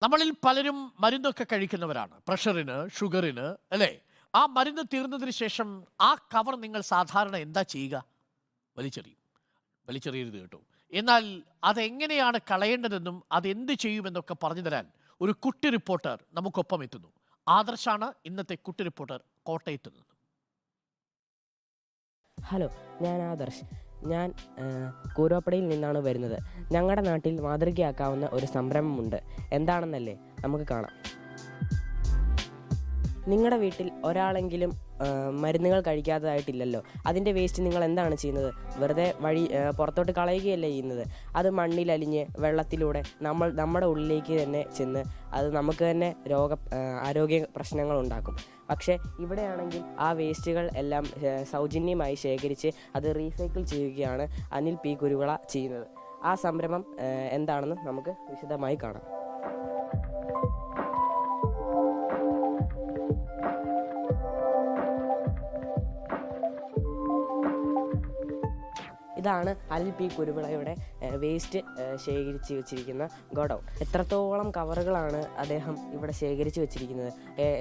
നമ്മളിൽ പലരും മരുന്നൊക്കെ കഴിക്കുന്നവരാണ്. പ്രഷറിന്, ഷുഗറിന്, അല്ലേ? ആ മരുന്ന് തീർന്നതിന് ശേഷം ആ കവർ നിങ്ങൾ സാധാരണ എന്താ ചെയ്യുക? വലിച്ചെറിയും. വലിച്ചെറിയരുത് കേട്ടോ. എന്നാൽ അതെങ്ങനെയാണ് കളയേണ്ടതെന്നും അതെന്ത് ചെയ്യുമെന്നൊക്കെ പറഞ്ഞു തരാൻ ഒരു കുട്ടി റിപ്പോർട്ടർ നമുക്കൊപ്പം എത്തുന്നു. ആദർശാണ് ഇന്നത്തെ കുട്ടി റിപ്പോർട്ടർ കോട്ടയത്ത് നിന്ന്. ഹലോ, ഞാൻ ആദർശ്. ഞാൻ കൂരോപ്പടയിൽ നിന്നാണ് വരുന്നത്. ഞങ്ങളുടെ നാട്ടിൽ മാതൃകയാക്കാവുന്ന ഒരു സംരംഭമുണ്ട്. എന്താണെന്നല്ലേ, നമുക്ക് കാണാം. നിങ്ങളുടെ വീട്ടിൽ ഒരാളെങ്കിലും മരുന്നുകൾ കഴിക്കാത്തതായിട്ടില്ലല്ലോ. അതിൻ്റെ വേസ്റ്റ് നിങ്ങൾ എന്താണ് ചെയ്യുന്നത്? വെറുതെ പുറത്തോട്ട് കളയുകയല്ലേ ചെയ്യുന്നത്. അത് മണ്ണിലലിഞ്ഞ് വെള്ളത്തിലൂടെ നമ്മുടെ ഉള്ളിലേക്ക് തന്നെ ചെന്ന് അത് നമുക്ക് തന്നെ ആരോഗ്യ പ്രശ്നങ്ങൾ ഉണ്ടാക്കും. പക്ഷേ ഇവിടെയാണെങ്കിൽ ആ വേസ്റ്റുകൾ എല്ലാം സൗജന്യമായി ശേഖരിച്ച് അത് റീസൈക്കിൾ ചെയ്യുകയാണ് അനിൽ പി കുരുവിള ചെയ്യുന്നത്. ആ സംരംഭം എന്താണെന്ന് നമുക്ക് വിശദമായി കാണാം. ഇതാണ് അനിൽ പി കുരുവിളയുടെ വേസ്റ്റ് ശേഖരിച്ച് വെച്ചിരിക്കുന്ന ഗോഡൗൺ. എത്രത്തോളം കവറുകളാണ് അദ്ദേഹം ഇവിടെ ശേഖരിച്ച് വെച്ചിരിക്കുന്നത്?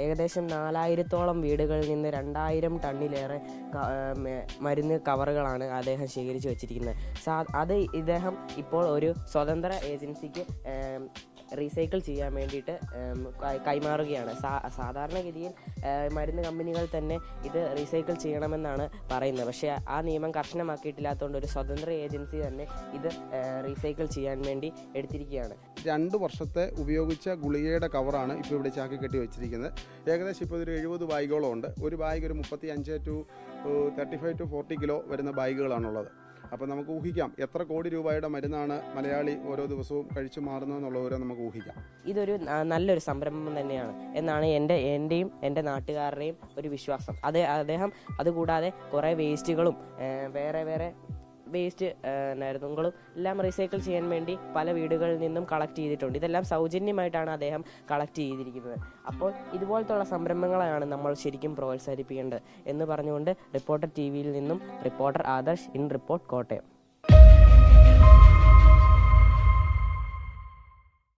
ഏകദേശം 4000-ഓളം വീടുകളിൽ നിന്ന് 2000 ടണ്ണിലേറെ മരുന്ന് കവറുകളാണ് അദ്ദേഹം ശേഖരിച്ച് വെച്ചിരിക്കുന്നത്. അത് ഇദ്ദേഹം ഇപ്പോൾ ഒരു സ്വതന്ത്ര ഏജൻസിക്ക് റീസൈക്കിൾ ചെയ്യാൻ വേണ്ടിയിട്ട് കൈമാറുകയാണ്. സാധാരണഗതിയിൽ മരുന്ന് കമ്പനികൾ തന്നെ ഇത് റീസൈക്കിൾ ചെയ്യണമെന്നാണ് പറയുന്നത്. പക്ഷേ ആ നിയമം കർശനമാക്കിയിട്ടില്ലാത്തതുകൊണ്ട് ഒരു സ്വതന്ത്ര ഏജൻസി തന്നെ ഇത് റീസൈക്കിൾ ചെയ്യാൻ വേണ്ടി എടുത്തിരിക്കുകയാണ്. 2 വർഷത്തെ ഉപയോഗിച്ച ഗുളികയുടെ കവറാണ് ഇപ്പോൾ ഇവിടെ ചാക്കി കെട്ടി വെച്ചിരിക്കുന്നത്. ഏകദേശം ഇപ്പോൾ ഒരു 70 ബാഗുകളും ഉണ്ട്. ഒരു ബാഗ് ഒരു 35 to 35 to 40 കിലോ വരുന്ന ബാഗുകളാണുള്ളത്. അപ്പോൾ നമുക്ക് ഊഹിക്കാം എത്ര കോടി രൂപയുടെ മരുന്നാണ് മലയാളി ഓരോ ദിവസവും കഴിച്ചു മാറുന്നതെന്നുള്ളവരെ നമുക്ക് ഊഹിക്കാം. ഇതൊരു നല്ലൊരു സംരംഭം തന്നെയാണ് എന്നാണ് എൻ്റെയും എൻ്റെ നാട്ടുകാരുടെയും ഒരു വിശ്വാസം. അദ്ദേഹം അതുകൂടാതെ കുറേ വേസ്റ്റുകളും വേറെ വേസ്റ്റ് മരുന്നുകളും എല്ലാം റീസൈക്കിൾ ചെയ്യാൻ വേണ്ടി പല വീടുകളിൽ നിന്നും കളക്ട് ചെയ്തിട്ടുണ്ട്. ഇതെല്ലാം സൗജന്യമായിട്ടാണ് അദ്ദേഹം കളക്ട് ചെയ്തിരിക്കുന്നത്. അപ്പോൾ ഇതുപോലത്തുള്ള സംരംഭങ്ങളാണ് നമ്മൾ ശരിക്കും പ്രോത്സാഹിപ്പിക്കേണ്ടത് എന്ന് പറഞ്ഞുകൊണ്ട് റിപ്പോർട്ടർ TV യിൽ നിന്നും reporter Adarsh, in report, Kottayam.